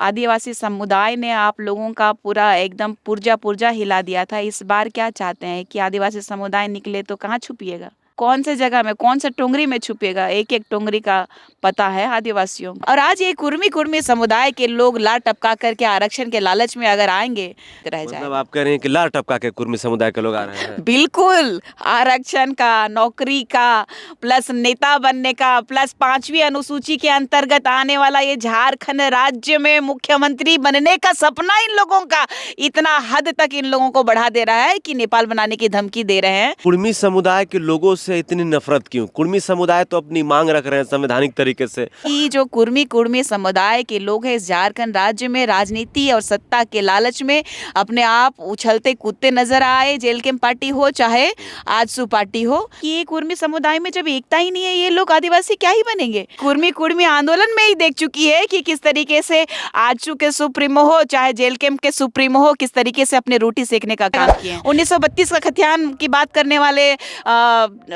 आदिवासी समुदाय ने आप लोगों का पूरा एकदम पुर्जा पुर्जा हिला दिया था। इस बार क्या चाहते हैं कि आदिवासी समुदाय निकले तो कहाँ छुपिएगा? कौन से जगह में, कौन से टोंगरी में छुपिएगा? एक-एक टोंगरी का पता है आदिवासियों को। और आज ये कुर्मी-कुर्मी समुदाय के लोग लार टपका करके आरक्षण के लालच में अगर आएँगे, तो रह मतलब जाएगा। आप कह रहे हैं कि लार टपका के कुर्मी समुदाय के लोग आ रहे हैं। बिल्कुल, आरक्षण का, नौकरी का, प्लस नेता बनने का, प्लस 5वीं अनुसूची के अंतर्गत आने वाला ये झारखंड राज्य में मुख्यमंत्री बनने का सपना इन लोगों का इतना हद तक इन लोगों को बढ़ा दे रहा है कि नेपाल बनाने की धमकी दे रहे हैं। कुर्मी समुदाय के लोगों से इतनी नफरत क्यों? कुर्मी समुदाय तो अपनी मांग रख रहे हैं संवैधानिक तरीके से। कि जो कुर्मी समुदाय के लोग हैं इस झारखंड राज्य में राजनीति और सत्ता के लालच में अपने आप उछलते कूदते नजर आए। जेल कैंप पार्टी हो चाहे आजसू पार्टी हो, कि ये कुर्मी समुदाय में जब एकता ही नहीं है, ये लोग आदिवासी क्या ही बनेंगे? कुर्मी आंदोलन में ही देख चुकी है कि किस तरीके से आजसू के सुप्रीमो हो चाहे जेल कैंप के सुप्रीमो हो, किस तरीके से अपने रोटी सेकने का काम किए। 1932 का खतियान की बात करने वाले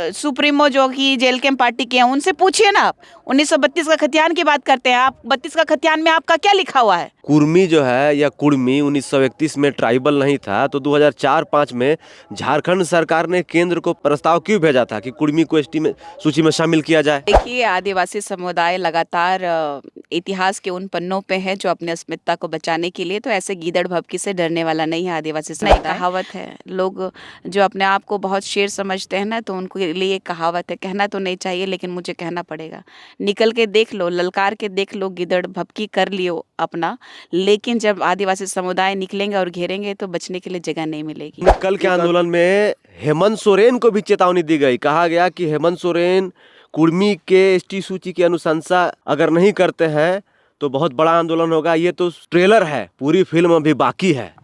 सुप्रीमो जो कि जेल कैंप पार्टी के हैं, उनसे पूछिए ना आप। 1932 का खतियान की बात करते हैं आप, 32 का खतियान में आपका क्या लिखा हुआ है? कुर्मी जो है या कुर्मी 1931 में ट्राइबल नहीं था, तो 2004-5 में झारखंड सरकार ने केंद्र को प्रस्ताव क्यों भेजा था कि कुर्मी को एसटी में सूची में शामिल किया जाए? देखिए, आदिवासी समुदाय लगातार इतिहास के उन पन्नों पे है जो अपने अस्मिता को बचाने के लिए, तो ऐसे गीदड़ भभकी से डरने वाला नहीं है आदिवासी समुदाय। कहावत है, लोग जो अपने आप को बहुत शेर समझते हैं ना, तो उनके लिए एक कहावत है, कहना तो नहीं चाहिए लेकिन मुझे कहना पड़ेगा। निकल के देख लो, ललकार के देख लो, गीदड़ भभकी कर लियो अपना, लेकिन जब आदिवासी समुदाय निकलेंगे और घेरेंगे तो बचने के लिए जगह नहीं मिलेगी। कल के आंदोलन में हेमंत सोरेन को भी चेतावनी दी गई। कहा गया कि हेमंत सोरेन कुर्मी के एसटी सूची की अनुशंसा अगर नहीं करते हैं तो बहुत बड़ा आंदोलन होगा। ये तो ट्रेलर है, पूरी फिल्म अभी बाकी है।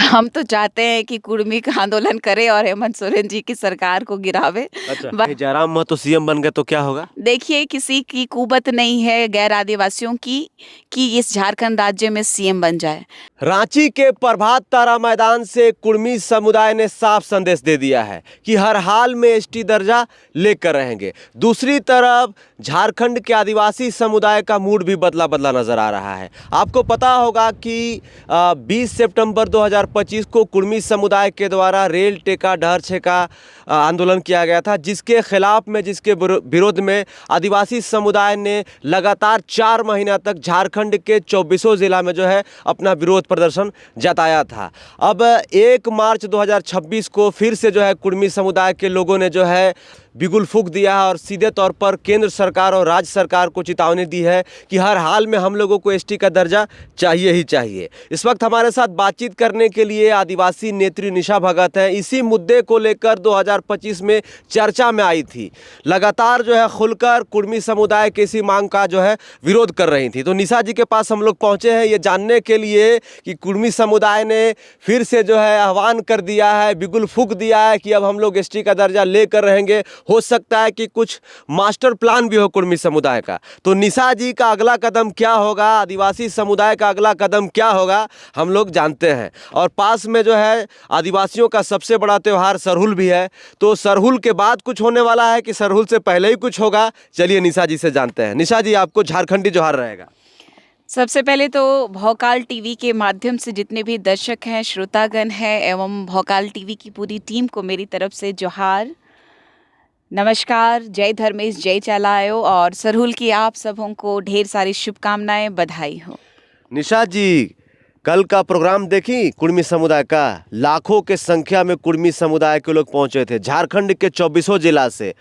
हम तो चाहते हैं कि कुर्मी का आंदोलन करे और हेमंत सोरेन जी की सरकार को गिरावे। अच्छा, जयराम महतो सीएम बन गए तो क्या होगा? देखिए, किसी की कुबत नहीं है गैर आदिवासियों की कि इस झारखंड राज्य में सीएम बन जाए। रांची के प्रभात तारा मैदान से कुर्मी समुदाय ने साफ संदेश दे दिया है कि हर हाल में एसटी दर्जा लेकर रहेंगे। दूसरी तरफ झारखंड के आदिवासी समुदाय का मूड भी बदला बदला नजर आ रहा है। आपको पता होगा कि 20 सितंबर 2025 को कुर्मी समुदाय के द्वारा रेल टेका डहर छेका आंदोलन किया गया था, जिसके खिलाफ में, जिसके विरोध में आदिवासी समुदाय ने लगातार 4 महीना तक झारखंड के 24 जिला में जो है अपना विरोध प्रदर्शन जताया था। अब 1 मार्च 2026 को फिर से जो है कुर्मी समुदाय के लोगों ने जो है बिगुल फूंक दिया है और सीधे तौर पर केंद्र सरकार और राज्य सरकार को चेतावनी दी है कि हर हाल में हम लोगों को एसटी का दर्जा चाहिए ही चाहिए। इस वक्त हमारे साथ बातचीत करने के लिए आदिवासी नेत्री निशा भगत हैं। इसी मुद्दे को लेकर 2025 में चर्चा में आई थी। लगातार जो है खुलकर कुर्मी समुदाय की इसी मांग का जो है विरोध कर रही थी। तो निशा जी के पास हम लोग पहुंचे हैं ये जानने के लिए कि कुर्मी समुदाय ने फिर से जो है आह्वान कर दिया है, बिगुल फूंक दिया है कि अब हम लोग एसटी का दर्जा लेकर रहेंगे। हो सकता है कि कुछ मास्टर प्लान भी हो कुर्मी समुदाय का। तो निशा जी का अगला कदम क्या होगा, आदिवासी समुदाय का अगला कदम क्या होगा, हम लोग जानते हैं। और पास में जो है आदिवासियों का सबसे बड़ा त्यौहार सरहुल भी है। तो सरहुल के बाद कुछ होने वाला है कि सरहुल से पहले ही कुछ होगा? चलिए निशा जी से जानते हैं। निशा जी, आपको झारखंडी जोहार रहेगा। सबसे पहले तो भौकाल टीवी के माध्यम से जितने भी दर्शक हैं, श्रोतागण हैं एवं भौकाल टीवी की पूरी टीम को मेरी तरफ से जोहार, नमस्कार, जय धर्मेश, जय चालायो और सरहुल की आप सबों को ढेर सारी शुभकामनाएं, बधाई हो। निशा जी, कल का प्रोग्राम देखी कुर्मी समुदाय का? लाखों के संख्या में कुर्मी समुदाय के लोग पहुंचे थे झारखंड के 24 जिला से।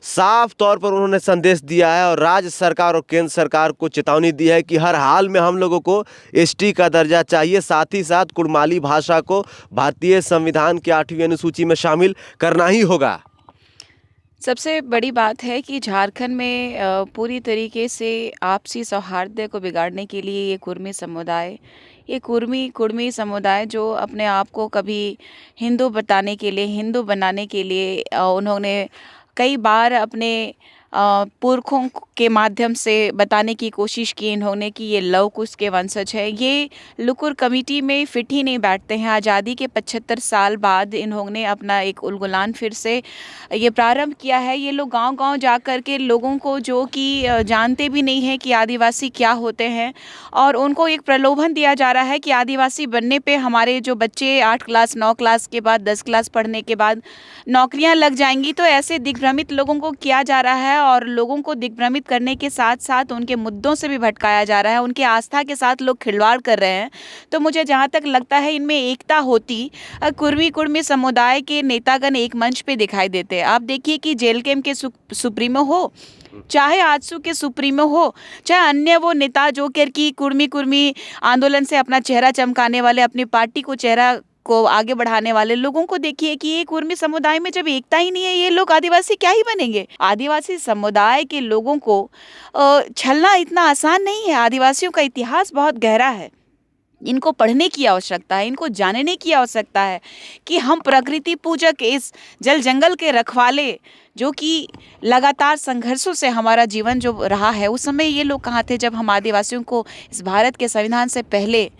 साफ तौर पर उन्होंने संदेश दिया है और राज्य सरकार और केंद्र सरकार को चेतावनी दी है कि हर हाल में हम लोगों को एसटी का दर्जा चाहिए, साथ ही साथ कुड़माली भाषा को भारतीय संविधान की 8वीं अनुसूची में शामिल करना ही होगा। सबसे बड़ी बात है कि झारखंड में पूरी तरीके से आपसी सौहार्द को बिगाड़ने के लिए ये कुर्मी समुदाय जो अपने आप को कभी हिंदू बताने के लिए, हिंदू बनाने के लिए उन्होंने कई बार अपने पुरखों के माध्यम से बताने की कोशिश की इन्होंने कि ये लव कुश के वंशज है, ये लुकुर कमेटी में फिट ही नहीं बैठते हैं। आज़ादी के 75 साल बाद इन्होंने अपना एक उलगुलान फिर से ये प्रारंभ किया है। ये लोग गांव-गांव जा कर के लोगों को जो कि जानते भी नहीं हैं कि आदिवासी क्या होते हैं, और उनको एक प्रलोभन दिया जा रहा है कि आदिवासी बनने पे हमारे जो बच्चे 8 क्लास 9 क्लास के बाद 10 क्लास पढ़ने के बाद नौकरियां लग जाएंगी। तो ऐसे दिग्भ्रमित लोगों को किया जा रहा है, और लोगों को दिग्भ्रमित करने के साथ साथ उनके मुद्दों से भी भटकाया जा रहा है, उनकी आस्था के साथ लोग खिलवाड़ कर रहे हैं। तो मुझे जहाँ तक लगता है इनमें एकता होती, कुर्मी समुदाय के नेतागण एक मंच पे दिखाई देते हैं। आप देखिए कि जेल कैंप के सुप्रीमो हो, चाहे आजसू के सुप्रीमो हो, चाहे अन्य वो नेता जो कि कुर्मी आंदोलन से अपना चेहरा चमकाने वाले, अपनी पार्टी को चेहरा को आगे बढ़ाने वाले लोगों को देखिए कि ये कुर्मी समुदाय में जब एकता ही नहीं है, ये लोग आदिवासी क्या ही बनेंगे। आदिवासी समुदाय के लोगों को छलना इतना आसान नहीं है। आदिवासियों का इतिहास बहुत गहरा है, इनको पढ़ने की आवश्यकता है, इनको जानने की आवश्यकता है कि हम प्रकृति पूजक, इस जल जंगल के रखवाले, जो कि लगातार संघर्षों से हमारा जीवन जो रहा है, उस समय ये लोग कहाँ थे जब हम आदिवासियों को इस भारत के संविधान से पहले,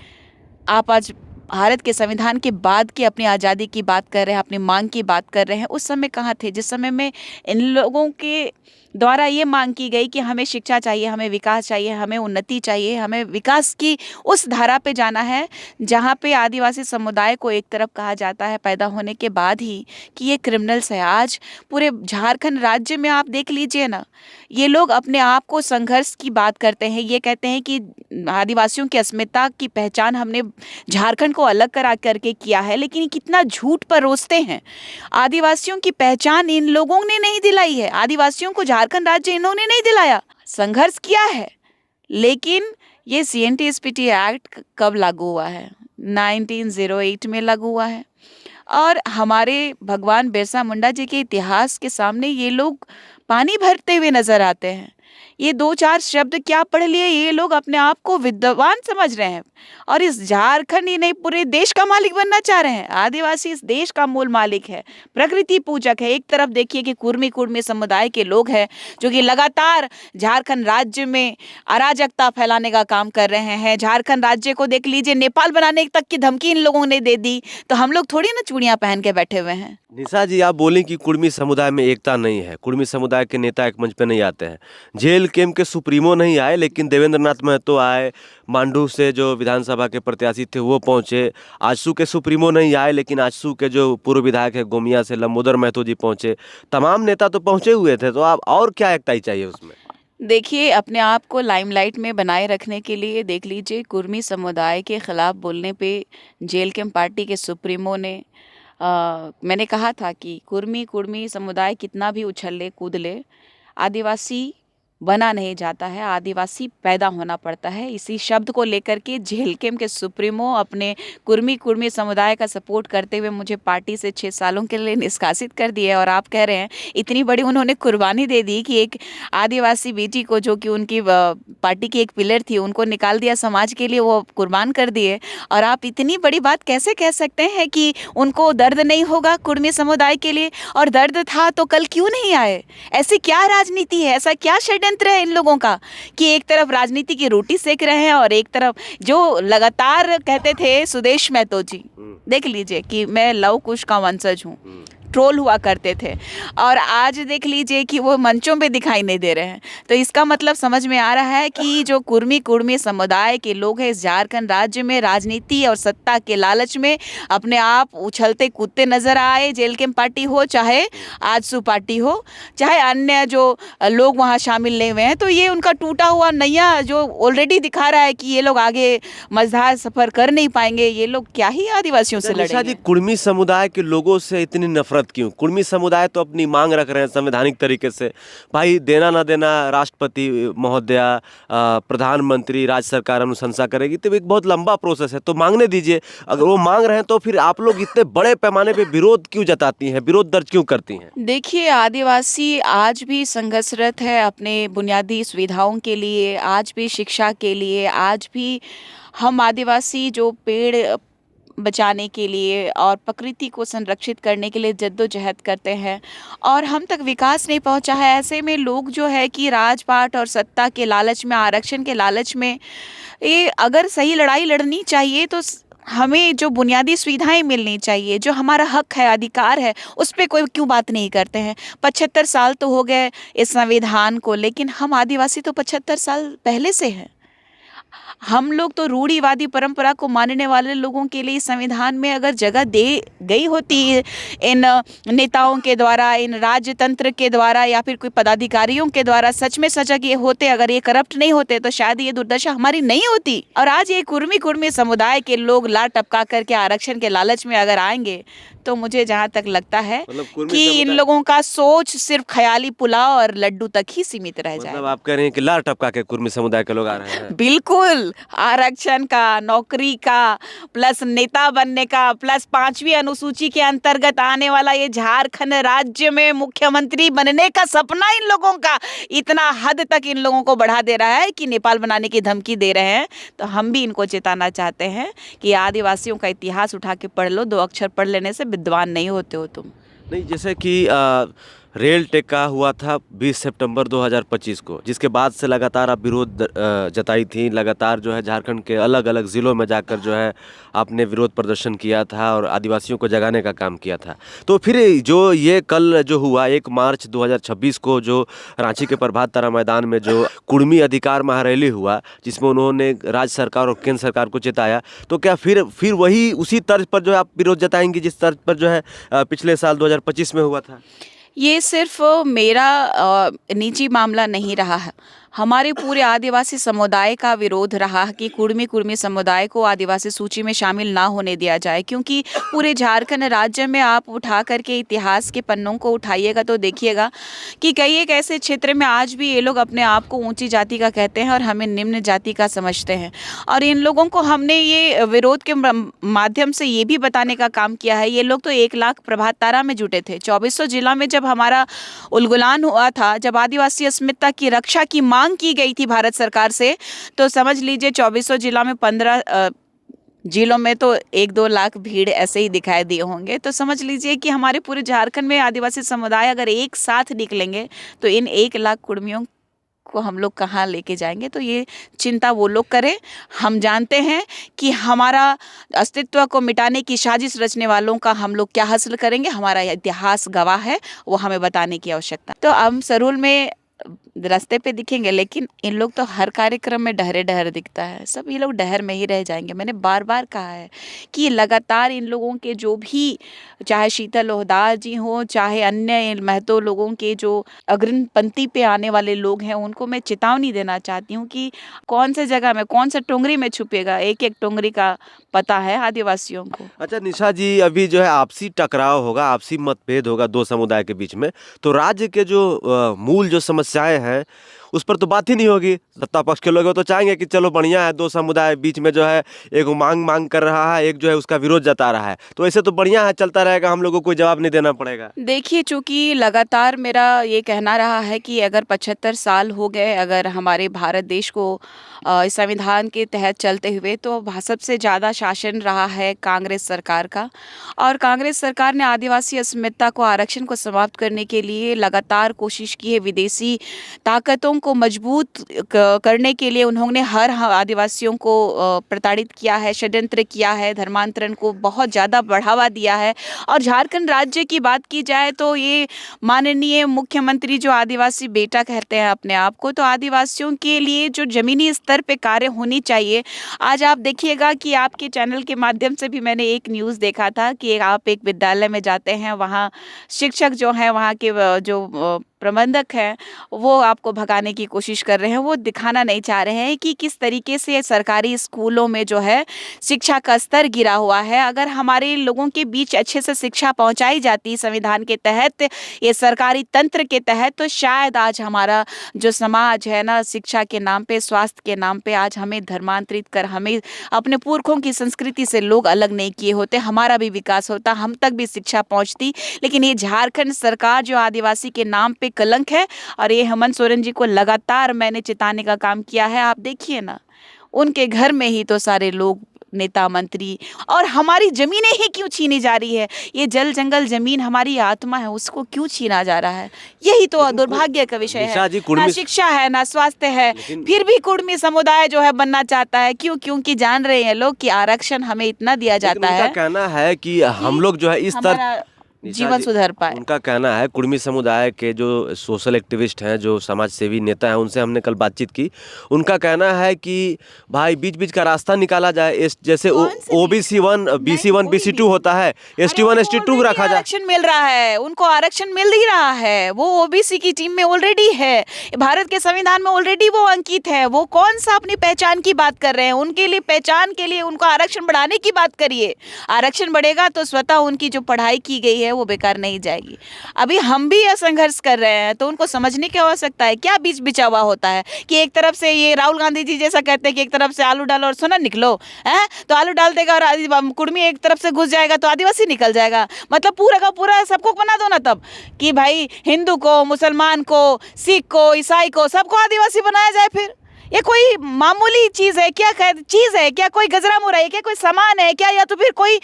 आप आज भारत के संविधान के बाद की अपनी आज़ादी की बात कर रहे हैं, अपनी मांग की बात कर रहे हैं, उस समय कहाँ थे जिस समय में इन लोगों के द्वारा ये मांग की गई कि हमें शिक्षा चाहिए, हमें विकास चाहिए, हमें उन्नति चाहिए, हमें विकास की उस धारा पे जाना है जहाँ पे आदिवासी समुदाय को एक तरफ कहा जाता है पैदा होने के बाद ही कि ये क्रिमिनल्स है। आज पूरे झारखंड राज्य में आप देख लीजिए ना, ये लोग अपने आप को संघर्ष की बात करते हैं, ये कहते हैं कि आदिवासियों की अस्मिता की पहचान हमने झारखंड को अलग करा करके किया है, लेकिन कितना झूठ परोसते हैं। आदिवासियों की पहचान इन लोगों ने नहीं दिलाई है, आदिवासियों को झारखंड राज्य इन्होंने नहीं दिलाया, संघर्ष किया है। लेकिन ये CNTSPT एक्ट कब लागू हुआ है? 1908 में लागू हुआ है। और हमारे भगवान बिरसा मुंडा जी के इतिहास के सामने ये लोग पानी भरते हुए नजर आते हैं। ये 2-4 शब्द क्या पढ़ लिए, ये लोग अपने आप को विद्वान समझ रहे हैं और इस झारखंड ही नहीं पूरे देश का मालिक बनना चाह रहे हैं। आदिवासी इस देश का मूल मालिक है, प्रकृति पूजक है। एक तरफ देखिए कि कुर्मी समुदाय के लोग हैं जो कि लगातार झारखंड राज्य में अराजकता फैलाने का काम कर रहे हैं। झारखंड राज्य को देख लीजिए, नेपाल बनाने तक की धमकी इन लोगों ने दे दी, तो हम लोग थोड़ी ना चूड़ियां पहन के बैठे हुए हैं। निशा जी, आप बोलें कि कुर्मी समुदाय में एकता नहीं है, कुर्मी समुदाय के नेता एक मंच पे नहीं आते हैं। जेल कैंप के सुप्रीमो नहीं आए, लेकिन देवेंद्र नाथ महतो आए, मांडू से जो विधानसभा के प्रत्याशी थे वो पहुंचे। आजसू के सुप्रीमो नहीं आए, लेकिन आजसू के जो पूर्व विधायक है गोमिया से लंबोदर महतो जी पहुंचे। तमाम नेता तो पहुंचे हुए थे, तो आप और क्या एकता ही चाहिए उसमें? देखिए, अपने आप को लाइमलाइट में बनाए रखने के लिए देख लीजिए, कुर्मी समुदाय के खिलाफ बोलने पे जेल कैंप पार्टी के सुप्रीमो ने मैंने कहा था कि कुर्मी समुदाय कितना भी उछल ले कूद ले, आदिवासी बना नहीं जाता है, आदिवासी पैदा होना पड़ता है। इसी शब्द को लेकर के जेल कैंप के सुप्रीमो अपने कुर्मी समुदाय का सपोर्ट करते हुए मुझे पार्टी से 6 सालों के लिए निष्कासित कर दिए। और आप कह रहे हैं इतनी बड़ी उन्होंने कुर्बानी दे दी कि एक आदिवासी बेटी को, जो कि उनकी पार्टी की एक पिलर थी, उनको निकाल दिया समाज के लिए, वो कुर्बान कर दिए। और आप इतनी बड़ी बात कैसे कह सकते हैं कि उनको दर्द नहीं होगा कुर्मी समुदाय के लिए? और दर्द था तो कल क्यों नहीं आए? ऐसी क्या राजनीति है, ऐसा क्या षड्यंत्र है इन लोगों का कि एक तरफ राजनीति की रोटी सेक रहे हैं और एक तरफ जो लगातार कहते थे सुदेश महतो जी, देख लीजिए कि मैं लव कुश का वंशज हूँ, ट्रोल हुआ करते थे, और आज देख लीजिए कि वो मंचों पे दिखाई नहीं दे रहे हैं। तो इसका मतलब समझ में आ रहा है कि जो कुर्मी समुदाय के लोग हैं इस झारखंड राज्य में राजनीति और सत्ता के लालच में अपने आप उछलते कूदते नजर आए। जेल कैंप पार्टी हो, चाहे आजसू पार्टी हो, चाहे अन्य जो लोग वहाँ शामिल नहीं हुए हैं, तो ये उनका टूटा हुआ नैया जो ऑलरेडी दिखा रहा है कि ये लोग आगे मझधार सफर कर नहीं पाएंगे। ये लोग क्या ही आदिवासियों से निशा जी, लड़ेंगे? कुर्मी समुदाय के लोगों से इतनी नफरत क्यों? कुर्मी समुदाय तो अपनी मांग रख रहे हैं संवैधानिक तरीके से, भाई देना ना देना राष्ट्रपति महोदया, प्रधानमंत्री, राज्य सरकार अनुशंसा करेगी, तो एक बहुत लंबा प्रोसेस है, तो मांगने दीजिए। अगर वो मांग रहे हैं तो फिर आप लोग इतने बड़े पैमाने पे विरोध क्यों जताती हैं, विरोध दर्ज क्यों करती हैं? देखिए, आदिवासी आज भी संघर्षरत है अपने बुनियादी सुविधाओं के लिए, आज भी शिक्षा के लिए। आज भी हम आदिवासी जो पेड़ बचाने के लिए और प्रकृति को संरक्षित करने के लिए जद्दोजहद करते हैं और हम तक विकास नहीं पहुंचा है। ऐसे में लोग जो है कि राजपाट और सत्ता के लालच में, आरक्षण के लालच में, ये अगर सही लड़ाई लड़नी चाहिए तो हमें जो बुनियादी सुविधाएं मिलनी चाहिए, जो हमारा हक है, अधिकार है, उस पे कोई क्यों बात नहीं करते हैं। 75 साल तो हो गए इस संविधान को, लेकिन हम आदिवासी तो 75 साल पहले से हैं। हम लोग तो रूढ़िवादी परंपरा को मानने वाले लोगों के लिए संविधान में अगर जगह दे गई होती है इन नेताओं के द्वारा, इन राजतंत्र के द्वारा या फिर कोई पदाधिकारियों के द्वारा, सच में सजग ये होते, अगर ये करप्ट नहीं होते तो शायद ये दुर्दशा हमारी नहीं होती। और आज ये कुर्मी कुर्मी समुदाय के लोग लात टपका करके आरक्षण के लालच में अगर आएंगे तो मुझे जहाँ तक लगता है कि इन लोगों का सोच सिर्फ ख्याली पुलाव और लड्डू तक ही सीमित रह जाए। मतलब आप कह रहे हैं कि लाल टपका के कुर्मी समुदाय के लोग आ रहे हैं। बिल्कुल, आरक्षण का, नौकरी का, प्लस नेता बनने का, प्लस 5वीं अनुसूची के अंतर्गत आने वाला ये झारखंड राज्य में मुख्यमंत्री बनने का सपना इन लोगों का इतना हद तक इन लोगों को बढ़ा दे रहा है कि नेपाल बनाने की धमकी दे रहे हैं। तो हम भी इनको चेताना चाहते हैं कि आदिवासियों का इतिहास उठा के पढ़ लो, 2 अक्षर पढ़ लेने से विद्वान नहीं होते हो तुम। नहीं, जैसे कि रेल टेका हुआ था 20 सितंबर 2025 को, जिसके बाद से लगातार आप विरोध जताई थी, लगातार जो है झारखंड के अलग अलग ज़िलों में जाकर जो है आपने विरोध प्रदर्शन किया था और आदिवासियों को जगाने का काम किया था। तो फिर जो ये कल जो हुआ 1 मार्च 2026 को, जो रांची के प्रभात तारा मैदान में जो कुर्मी अधिकार महारैली हुआ, जिसमें उन्होंने राज्य सरकार और केंद्र सरकार को चेताया, तो क्या फिर वही उसी तर्ज पर जो है आप विरोध जताएंगे जिस तर्ज पर जो है पिछले साल 2025 में हुआ था? ये सिर्फ मेरा निजी मामला नहीं रहा है, हमारे पूरे आदिवासी समुदाय का विरोध रहा कि कुर्मी कुर्मी समुदाय को आदिवासी सूची में शामिल ना होने दिया जाए। क्योंकि पूरे झारखंड राज्य में आप उठा करके इतिहास के पन्नों को उठाइएगा तो देखिएगा कि कई एक ऐसे क्षेत्र में आज भी ये लोग अपने आप को ऊंची जाति का कहते हैं और हमें निम्न जाति का समझते हैं। और इन लोगों को हमने ये विरोध के माध्यम से ये भी बताने का काम किया है। ये लोग तो 1 लाख प्रभात तारा में जुटे थे। 2400 जिला में जब हमारा उलगुलान हुआ था, जब आदिवासी अस्मिता की रक्षा की मांग की गई थी भारत सरकार से, तो समझ लीजिए 2400 जिला में 15 जिलों में तो 1-2 लाख भीड़ ऐसे ही दिखाई दिए होंगे। तो समझ लीजिए कि हमारे पूरे झारखंड में आदिवासी समुदाय अगर एक साथ निकलेंगे तो इन 1 लाख कुर्मियों को हम लोग कहाँ लेके जाएंगे। तो ये चिंता वो लोग करें। हम जानते हैं कि हमारा अस्तित्व को मिटाने की साजिश रचने वालों का हम लोग क्या हासिल करेंगे, हमारा इतिहास गवाह है, वो हमें बताने की आवश्यकता। तो हम सरूल में रास्ते पे दिखेंगे, लेकिन इन लोग तो हर कार्यक्रम में डहरे डहर दिखता है। सब ये लोग डहर में ही रह जाएंगे। मैंने बार बार कहा है कि लगातार इन लोगों के जो भी, चाहे शीतल लोहदार जी हों, चाहे अन्य महतो लोगों के जो अग्रिम पंक्ति पे आने वाले लोग हैं, उनको मैं चेतावनी देना चाहती हूँ कि कौन से जगह में, कौन सा टोंगरी में छुपेगा। एक एक टोंगरी का पता है आदिवासियों को। अच्छा निशा जी, अभी जो है आपसी टकराव होगा, आपसी मतभेद होगा 2 समुदाय के बीच में, तो राज्य के जो मूल जो समस्याएं हैं उस पर तो बात ही नहीं होगी। सत्ता पक्ष के लोग तो चाहेंगे कि चलो बढ़िया है, 2 समुदाय बीच में जो है एक मांग कर रहा है, एक जो है उसका विरोध जता रहा है, तो ऐसे तो बढ़िया है, चलता रहेगा, हम लोगों को कोई जवाब नहीं देना पड़ेगा। देखिए, चूंकि लगातार मेरा ये कहना रहा है कि अगर 75 साल हो गए अगर हमारे भारत देश को इस संविधान के तहत चलते हुए, तो सबसे ज़्यादा शासन रहा है कांग्रेस सरकार का। और कांग्रेस सरकार ने आदिवासी अस्मिता को, आरक्षण को समाप्त करने के लिए लगातार कोशिश की है। विदेशी ताकतों को मजबूत करने के लिए उन्होंने हर आदिवासियों को प्रताड़ित किया है, षड्यंत्र किया है, धर्मांतरण को बहुत ज़्यादा बढ़ावा दिया है। और झारखंड राज्य की बात की जाए तो ये माननीय मुख्यमंत्री जो आदिवासी बेटा कहते हैं अपने आप को, तो आदिवासियों के लिए जो ज़मीनी स्तर पे कार्य होनी चाहिए। आज आप देखिएगा कि आपके चैनल के माध्यम से भी मैंने एक न्यूज़ देखा था कि आप एक विद्यालय में जाते हैं, वहाँ शिक्षक जो हैं, वहाँ के जो प्रबंधक हैं, वो आपको भगाने की कोशिश कर रहे हैं। वो दिखाना नहीं चाह रहे हैं कि किस तरीके से सरकारी स्कूलों में जो है शिक्षा का स्तर गिरा हुआ है। अगर हमारे लोगों के बीच अच्छे से शिक्षा पहुंचाई जाती संविधान के तहत, ये सरकारी तंत्र के तहत, तो शायद आज हमारा जो समाज है ना, शिक्षा के नाम पे, स्वास्थ्य के नाम पे आज हमें धर्मांतरित कर, हमें अपने पुरखों की संस्कृति से लोग अलग नहीं किए होते, हमारा भी विकास होता, हम तक भी शिक्षा पहुंचती। लेकिन ये झारखंड सरकार जो आदिवासी के नाम पे कलंक है, और ये हेमंत सोरेन जी को लगातार मैंने चेताने का काम किया है। आप देखिए ना, उनके घर में ही तो सारे लोग नेता मंत्री, और हमारी जमीनें ही क्यों छीनी जा रही है? ये जल जंगल जमीन हमारी आत्मा है, उसको क्यों छीना जा रहा है? यही तो दुर्भाग्य का विषय निशा है। जी, ना कुर्मी शिक्षा है, ना स्वास्थ्य है, लेकिन फिर भी कुर्मी समुदाय जो है बनना चाहता है। क्यों? क्योंकि जान रहे हैं लोग कि आरक्षण हमें इतना दिया लेकिन जाता उनका है कहना है कि हम लोग जो है इस तरह हमारा निशा जीवन जी, सुधर पाए। उनका कहना है, कुर्मी समुदाय के जो सोशल एक्टिविस्ट हैं, जो समाज सेवी नेता हैं, उनसे हमने कल बातचीत की। उनका कहना है कि भाई बीच-बीच का रास्ता निकाला जाए, जैसे कौन से ओबीसी 1, बीसी 1, कोई बीसी भी 2 होता है, एसटी 1, एसटी 2 रखा जाए। आरक्षण मिल रहा है, उनको आरक्षण मिल ही रहा है, वो ओबीसी की टीम में ऑलरेडी है, भारत के संविधान में ऑलरेडी वो अंकित है। वो कौन सा अपनी पहचान की बात कर रहे हैं? उनके लिए पहचान के लिए उनको आरक्षण बढ़ाने की बात करिए। आरक्षण बढ़ेगा तो स्वतः उनकी जो पढ़ाई की गई है वो बेकार नहीं जाएगी। अभी हम भी यह संघर्ष कर रहे हैं, तो उनको समझने की आवश्यकता है। क्या बीच बिचावा होता है कि एक तरफ से ये राहुल गांधी जी जैसा कहते हैं कि एक तरफ से आलू डालो और सोना निकलो, है तो आलू डाल देगा और कुर्मी एक तरफ से घुस जाएगा तो आदिवासी निकल जाएगा। मतलब पूरा का पूरा सबको बना दो ना तब, कि भाई हिंदू को, मुसलमान को, सिख को, ईसाई को, सबको आदिवासी बनाया जाए। फिर ये कोई मामूली चीज है क्या? चीज है क्या? कोई गजरा मुराई है क्या? कोई सामान है क्या? या तो फिर कोई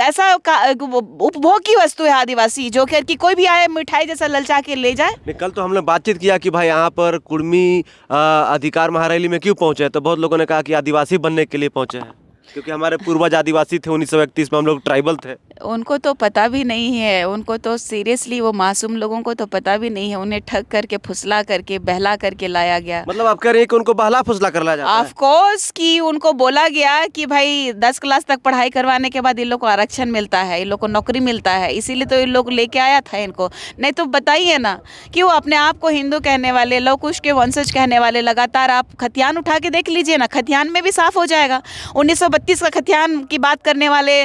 ऐसा उपभोग की वस्तु है आदिवासी, जो कि कोई भी आए मिठाई जैसा ललचा के ले जाए? नहीं, कल तो हमने बातचीत किया कि भाई यहाँ पर कुर्मी अधिकार महारैली में क्यों पहुंचे, तो बहुत लोगों ने कहा कि आदिवासी बनने के लिए पहुंचे हैं, क्योंकि हमारे पूर्वज आदिवासी थे, 1931 में हम लोग ट्राइबल थे। उनको तो पता भी नहीं है, उनको तो सीरियसली वो मासूम लोगों को तो पता भी नहीं है। उन्हें ठग करके, फुसला करके, बहला करके लाया गया। मतलब आप कह रहे हैं कि उनको बहला फुसला कर लाया जाता है? ऑफ कोर्स कि उनको बोला गया कि भाई 10 क्लास तक पढ़ाई करवाने के बाद इन लोग को आरक्षण मिलता है, इन लोग को नौकरी मिलता है, इसीलिए तो इन लोग लेके आया था इनको। नहीं तो बताइए ना कि वो अपने आप को हिंदू कहने वाले, लव कुश के वंशज कहने वाले, लगातार आप खतियान उठा के देख लीजिए ना, खतियान में भी साफ हो जाएगा। 1932 का खतियान की बात करने वाले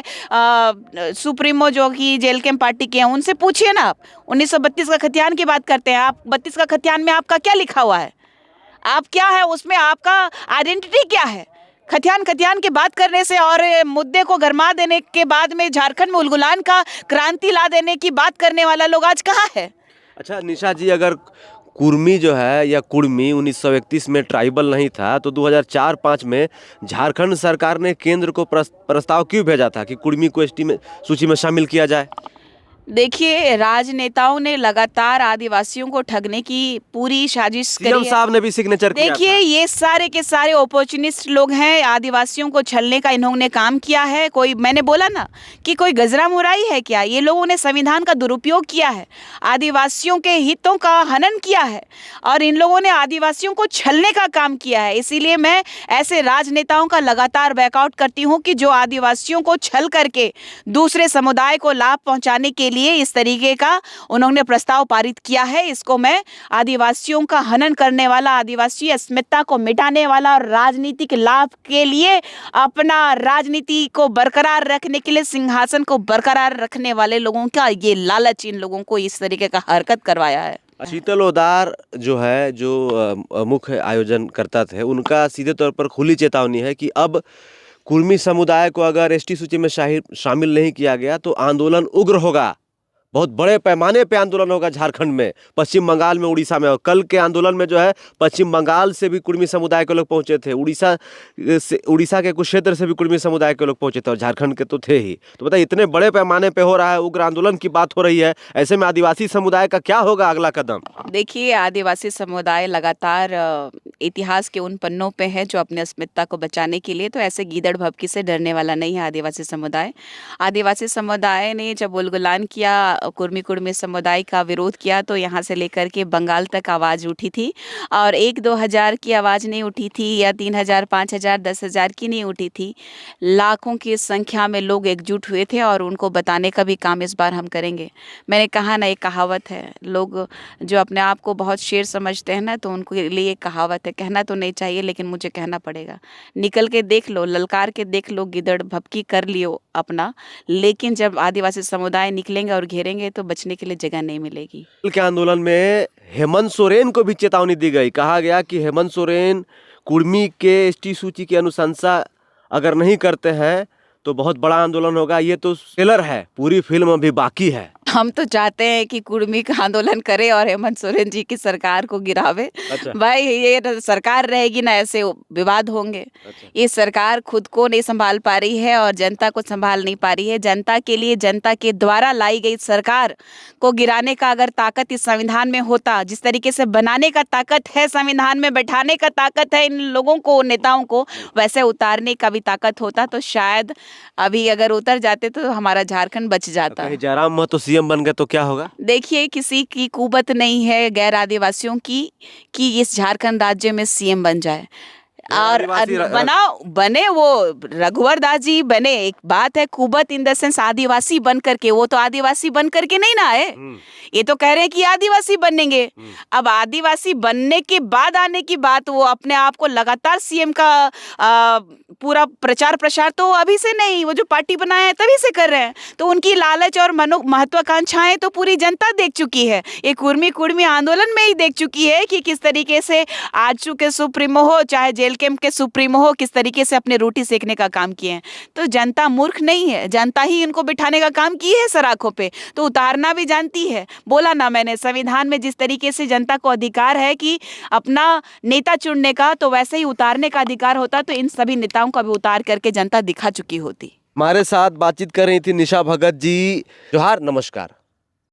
सुप्रीमो जो कि जेल कैंप पार्टी के हैं, उनसे पूछिए ना आप। 1932 का खतियान की बात करते हैं आप, 32 का खतियान में आपका क्या लिखा हुआ है? आप क्या है उसमें? आपका आइडेंटिटी क्या है? खतियान खतियान की बात करने से और मुद्दे को गरमा देने के बाद में झारखंड में उलगुलान का क्रांति ला देने की बात करने वाला लोग आज कहाँ है? अच्छा निशा जी, अगर कुर्मी जो है या कुर्मी 1931 में ट्राइबल नहीं था, तो 2004-5 में झारखंड सरकार ने केंद्र को प्रस्ताव क्यों भेजा था कि कुर्मी को एसटी में सूची में शामिल किया जाए? देखिए, राजनेताओं ने लगातार आदिवासियों को ठगने की पूरी साजिश सीएम करी है। साहब ने भी सिग्नेचर किया देखिए, था। ये सारे के सारे ओपोर्चुनिस्ट लोग हैं, आदिवासियों को छलने का इन्होंने काम किया है। कोई, मैंने बोला ना कि कोई गजरा मुराई है क्या? ये लोगों ने संविधान का दुरुपयोग किया है, आदिवासियों के हितों का हनन किया है, और इन लोगों ने आदिवासियों को छलने का काम किया है। इसीलिए मैं ऐसे राजनेताओं का लगातार बैकआउट करती हूँ कि जो आदिवासियों को छल करके दूसरे समुदाय को लाभ पहुंचाने के लिए इस तरीके का उन्होंने प्रस्ताव पारित किया है। इसको मैं आदिवासियों का हनन करने वाला, आदिवासी अस्मिता को मिटाने वाला और राजनीतिक लाभ के लिए, अपना राजनीति को बरकरार रखने के लिए, सिंहासन को बरकरार रखने वाले लोगों का ये लालच इन लोगों को इस तरीके का हरकत करवाया है। शीतल ओदार जो है, जो मुख्य आयोजन करता थे, उनका सीधे तौर पर खुली चेतावनी है कि अब कुर्मी समुदाय को अगर एसटी सूची में शामिल नहीं किया गया तो आंदोलन उग्र होगा, बहुत बड़े पैमाने पे आंदोलन होगा झारखंड में, पश्चिम बंगाल में, उड़ीसा में। और कल के आंदोलन में जो है पश्चिम बंगाल से भी कुर्मी समुदाय के लोग पहुंचे थे, उड़ीसा के कुछ क्षेत्र से भी कुर्मी समुदाय के लोग पहुंचे थे, और झारखंड के तो थे ही। तो बताइए, इतने बड़े पैमाने पे हो रहा है, उग्र आंदोलन की बात हो रही है, ऐसे में आदिवासी समुदाय का क्या होगा अगला कदम? देखिए, आदिवासी समुदाय लगातार इतिहास के उन पन्नों पे है जो अपने अस्मिता को बचाने के लिए, तो ऐसे गीदड़ भभकी से डरने वाला नहीं है आदिवासी समुदाय। आदिवासी समुदाय ने जब उलगुलान किया, कुर्मी समुदाय का विरोध किया, तो यहाँ से लेकर के बंगाल तक आवाज़ उठी थी, और 1-2 हज़ार की आवाज़ नहीं उठी थी, या 3,000, 5,000, 10,000 की नहीं उठी थी। लाखों की संख्या में लोग एकजुट हुए थे, और उनको बताने का भी काम इस बार हम करेंगे। मैंने कहा ना, एक कहावत है, लोग जो अपने आप को बहुत शेर समझते हैं ना, तो उनको लिए एक कहावत है, कहना तो नहीं चाहिए लेकिन मुझे कहना पड़ेगा, निकल के देख लो, ललकार के देख लो, गिदड़ भभकी कर लियो अपना, लेकिन जब आदिवासी समुदाय निकलेंगे और घेरेंगे तो बचने के लिए जगह नहीं मिलेगी। कल के आंदोलन में हेमंत सोरेन को भी चेतावनी दी गई, कहा गया कि हेमंत सोरेन कुर्मी के एसटी सूची की अनुशंसा अगर नहीं करते हैं तो बहुत बड़ा आंदोलन होगा। ये तो ट्रेलर है, पूरी फिल्म अभी बाकी है। हम तो चाहते हैं कि कुर्मी का आंदोलन करे और हेमंत सोरेन जी की सरकार को गिरावे। अच्छा। भाई ये सरकार रहेगी ना, ऐसे विवाद होंगे। अच्छा। ये सरकार खुद को नहीं संभाल पा रही है और जनता को संभाल नहीं पा रही है। जनता के लिए, जनता के द्वारा लाई गई सरकार को गिराने का अगर ताकत इस संविधान में होता, जिस तरीके से बनाने का ताकत है, संविधान में बैठाने का ताकत है इन लोगों को, नेताओं को, वैसे उतारने का भी ताकत होता तो शायद अभी अगर उतर जाते तो हमारा झारखंड बच जाता। कहीं जयराम महतो सीएम बन गए तो क्या होगा? देखिए, किसी की कुवत नहीं है गैर आदिवासियों की कि इस झारखंड राज्य में सीएम बन जाए और आदिवासी बने वो रघुवर दास जी बने। एक बात है कुवत इन द सेंस आदिवासी बन करके, वो तो आदिवासी बन करके नहीं ना आए। ये तो कह रहे हैं कि आदिवासी बनेंगे। अब आदिवासी बनने के बाद आने की बात, वो अपने आप को लगातार सीएम का पूरा प्रचार प्रसार तो अभी से नहीं, वो जो पार्टी बनाए हैं तभी से कर रहे हैं। तो उनकी लालच और महत्वाकांक्षाएं तो पूरी जनता देख चुकी है। ये कुर्मी आंदोलन में ही देख चुकी है कि किस तरीके से आजसू के सुप्रीमो हो चाहे जेल कैंप के सुप्रीमो हो, किस तरीके से अपने रोटी सेकने का काम किए हैं। तो जनता मूर्ख नहीं है, जनता ही इनको बिठाने का काम की है सराखों पे, तो उतारना भी जानती है। बोला ना मैंने, संविधान में जिस तरीके से जनता को अधिकार है कि अपना नेता चुनने का, तो वैसे ही उतारने का अधिकार होता तो इन सभी नेताओं को भी उतार करके जनता दिखा चुकी होती। हमारे साथ बातचीत कर रही थी निशा भगत जी। जोहार, नमस्कार।